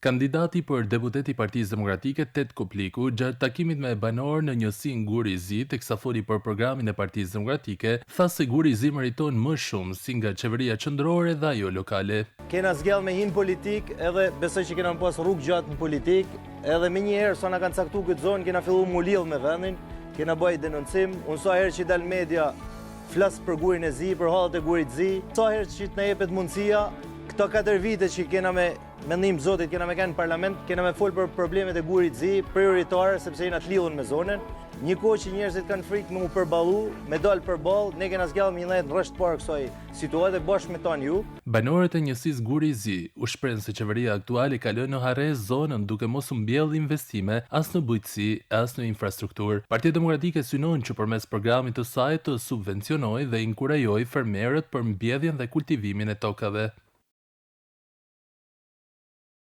Kandidati për deputet i Partisë Demokratike Tet Kopliku gjatë takimit me banor në njësinë Guri i Zi, teksa foli për programin e Partisë Demokratike, tha se Guri i Zi meriton më shumë si nga qeveria qendrore dhe ajo lokale. Kena zgjell me hin politik, edhe besoj që kena pas rrugë gjatë në politik, edhe me njëherë sa na kanë caktuar këtë zonë, kena filluar mu lidh me vendin, kena bëj denoncim, unë sa herë që dal media flas për Gurin e Zi, për hallet e Gurit Zi, sa herë që na jepet mundësia, këto 4 vite që kena me mendim zotit, kena me kanë në parlament, kena me fol për problemet e Gurit Zi, prioritare, sepse jena të lidhun me zonën. Një kohë që njerëzit kanë frikë me u përballu, me dal përball, ne kena zgjallë një lejt në rresht parë kësaj situate bashkë me tan ju. Banorët e njësisë Guri i Zi u shprehën se qeveria aktuale ka lënë në harres zonën duke mos u mbjellë investime as në bujqësi, as në infrastrukturë. Partia Demokratike synon që përmes programit të saj të subvencionojë dhe inkurajojë fermerët për mbjedhjen dhe kultivimin e tokave.